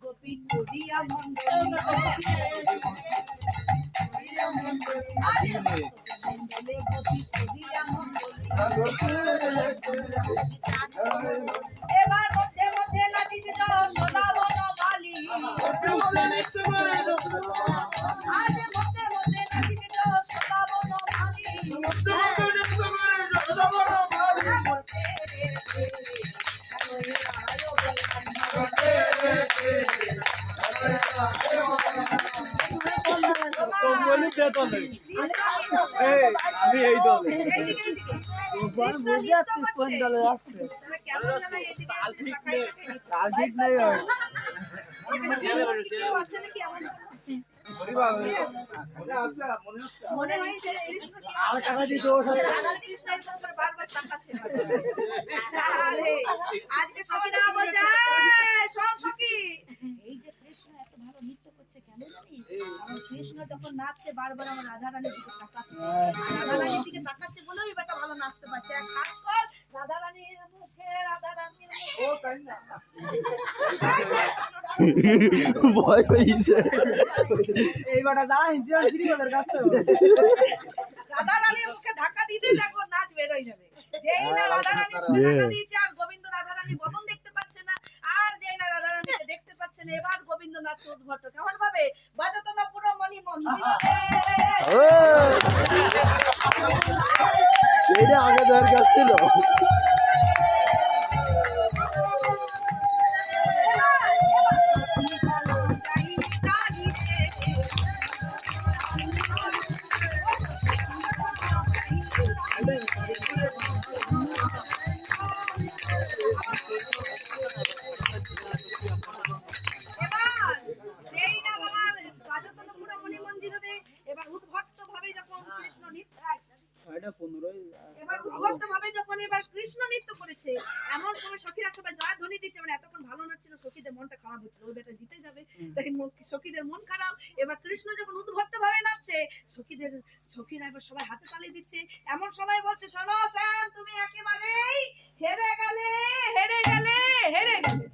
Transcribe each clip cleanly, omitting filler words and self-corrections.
গোপী করিয়া এবার মধ্যে মধ্যে নাচিতে যাও সদা বনমালী আজ মধ্যে মধ্যে নাচিতে যাও সদা বনমালী আজকে সখীরা বলছে সব সখী এই যে কৃষ্ণ এত ভালো নৃত্য করছে কেন জানিস? কৃষ্ণ যখন নাচছে বারবার আমার রাধা রানীর দিকে তাকাচ্ছে, রাধা রানীর দিকে তাকাচ্ছে বলেই বেটা ভালো নাচতে পারছে। আর খাস কর রাধা রানীর মুখে রাধা রানীর ও তাই না ভয় পেয়েছে এই বেটা জানা ইন্ডিয়ান সিরিয়ালের কাছে রাধা রানীর মুখে ঢাকা দিতে দেখো নাচ বের হয়ে যাবে। যেই না রাধা রানীর মুখে ঢাকা দিয়েছে আর গোবিন্দ রাধা রানী বদন দেখতে পাচ্ছে না, আর যেই না রাধা রানীকে দেখতে পাচ্ছে না, এবার গোবিন্দ নাচে উদ্ভট কেমন ভাবে বাজাতো না পুরো মণি মন্দিরে এইটা আগে দরকার ছিল। কৃষ্ণ নৃত্য করেছে এমন সময় সখীরা সবাই জয়ধ্বনি দিচ্ছে, মানে এতক্ষণ ভালো নাচছিল সখীদের মনটা খারাপ হচ্ছিল, ওই বেটা জিতে যাবে তাই সখীদের মন খারাপ। এবার কৃষ্ণ যখন উদ্ভট্ট ভাবে নাচছে সখীরা এবার সবাই হাতে তালি দিচ্ছে, এমন সবাই বলছে শোনো শ্যাম তুমি একেবারেই হেরে গেলে হেরে গেলে হেরে গেলে।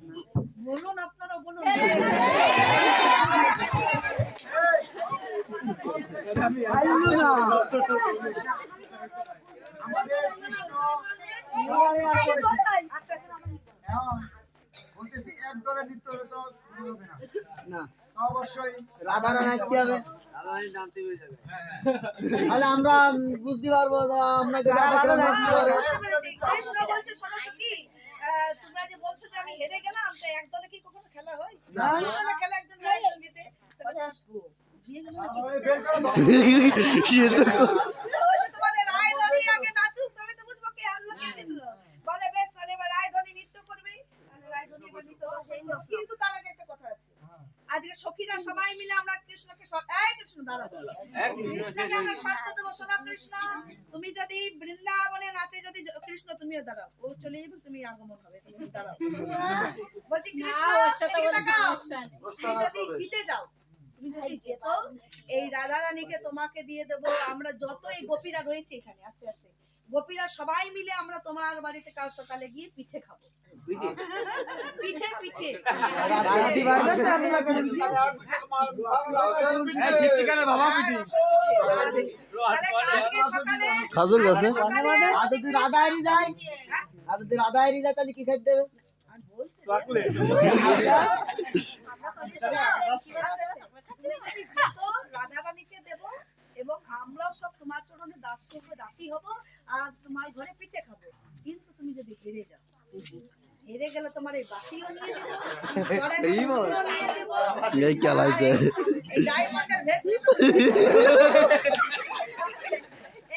বলুন আপনারা বলুন আমাদের কৃষ্ণ এক দলে নৃত্য হলে তো হবে না, অবশ্যই রাধা রানী আসতে হবে, তাহলে আমরা বুঝতে পারবো আমরা কৃষ্ণ বলছে শোনো কি তোমরা যে বলছো যে আমি হেরে গেলাম, তো এক দলে কি কখনো খেলা হয়? দলে খেলা একজন জিতে তাহলে আসবো তোমাদের রায়ধনী আগে নাচুক তবে তো বুঝবো কে হারলো কে জিতলো। বলে বেশ তাহলে এবার রায়ধনী নৃত্য করবে, রায়ধনী এবার নৃত্য করবে। কিন্তু তার আগে একটা কথা আছে, আজকে সখীরা সবাই মিলে আমরা কৃষ্ণকে কৃষ্ণ দাঁড়াবো, কৃষ্ণকে আমরা শর্ত দেবো শোনা কৃষ্ণ তুমি যদি বৃন্দাবনে নাচে যদি কৃষ্ণ তুমিও দাঁড়াও, ও চলে যাবে তুমি আগমন হবে, তুমি দাঁড়াও। বলছি কৃষ্ণ এদিকে তাকাও, তুমি যদি জিতে যাও তুমি যদি যেত এই রাধা রানীকে তোমাকে দিয়ে দেবো। আমরা যত এই গোপীরা রয়েছে এখানে আস্তে আস্তে গোপীরা সবাই মিলে আমরা তোমার বাড়িতে কাল সকালে গিয়ে পিঠে খাবো, পিঠে পিঠে খাজুর গাছে রাধাহারি যায়, রাধাহারি যায় তাহলে কি খাইতে দেবে? রাধা রানীকে দেবো এবং আমরাও সব তোমার চরণে দাসী হব আর তোমার ঘরে পিঠে খাবো। কিন্তু তুমি যদি হেরে যাও, হেরে গেলে তোমার এই বাসিও নিয়ে দেবো,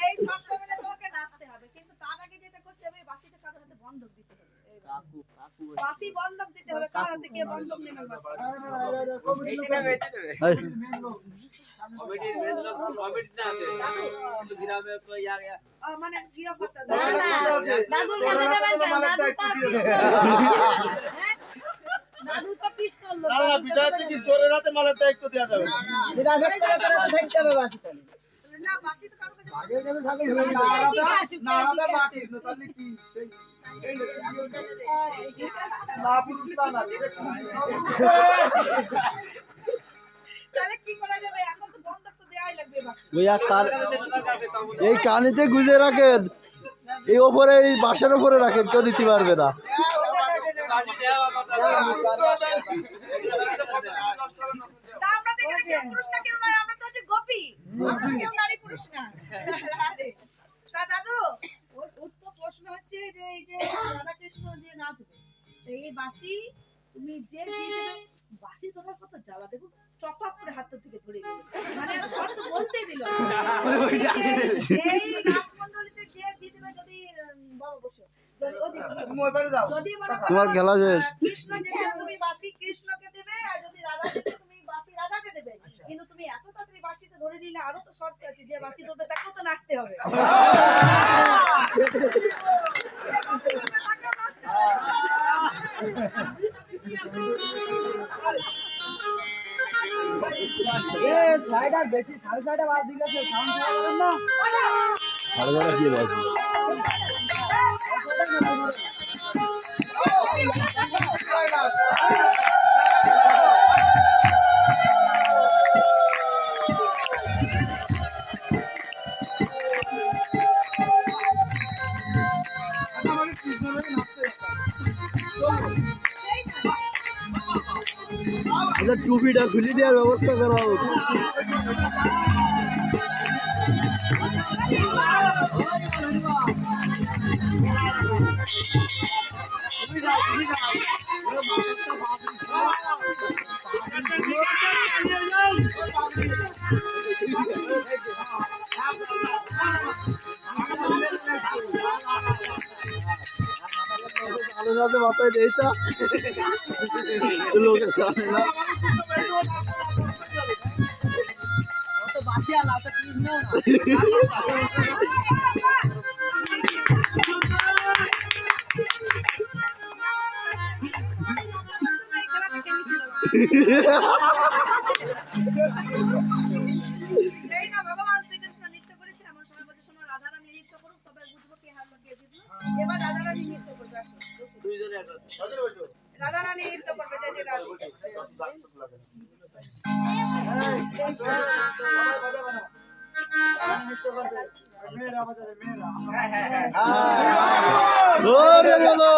এই সবটা মিলে তোমাকে নাচতে হবে। কিন্তু তার আগে যেটা করতে হবে বাসিটা কারোর হাতে বন্ধক দিতে হবে, বাসি বন্ধক দিতে হবে। কার হাতে কে বন্ধক নেবেন? মানে না বাসি তো কারো কাছে আগের কাছে ছাগল হয়ে গেছে। নারাদের মা কৃষ্ণ তাহলে কি সেই মা পুরুষ না তাহলে কি করা যাবে এখন তো বন্ধক তো দেয়াই লাগবে বাসি ওই এক এই কানিতে গুজে রাখেন, এই ওপরে এই বাঁশের ওপরে রাখেন, কেউ নিতে পারবে না। তা আমরা তো এখানে কেউ পুরুষ না কেউ নয় আমরা তো হচ্ছে গোপী আমরা কেউ নারী পুরুষ না আরে, তা দাদু ওর তো প্রশ্ন হচ্ছে যে এই যে রাধা কৃষ্ণ যে নাচবে তো এই বাসি তুমি যে দিয়ে দেবে বাসি তোমার কত জ্বালা দেখো টপ করে হাতটা থেকে ধরে গেল মানে শর্ত বলতেই দিল না। এই রাসমণ্ডলীতে যে দিয়ে দেবে যদি বাবা বসো যদি যদি মনে করো তোমার খেলা শেষ। কৃষ্ণ যেখানে তুমি বাসি কৃষ্ণকে দেবে আর যদি রাধা দেবে তুমি বাসি রাধাকে দেবে কিন্তু তুমি এত তাড়াতাড়ি বাসিতে ধরে নিলে আরো তো শর্ত আছে যে বাসি ধরবে তাকেও তো নাচতে হবে এ স্লাইডার বেশি 6:30 বাজ দিলে তো সাউন্ড ছাড়া না। সাড়ে বারো দিয়ে বাজবে। আচ্ছা টুপিটা খুলে দেওয়ার ব্যবস্থা করা হোক। আলোনাতে মাথায় দিয়েছা লোকে জানে না। ও তো বাসি আলা তো কৃষ্ণ না। এই না ভগবান শ্রীকৃষ্ণ নৃত্য করেছে এমন সময় বলছে শোনো রাধারানী নৃত্য করুক তবে বুঝবো কে হার লাগিয়ে জিতলো এবার রাধারানী নৃত্য করবে আসো বসো। রাধারানী নৃত্য করবে যে রাধে নৃত্য করবে মেয়েরা বাজাবে মেয়েরা ওরে বলো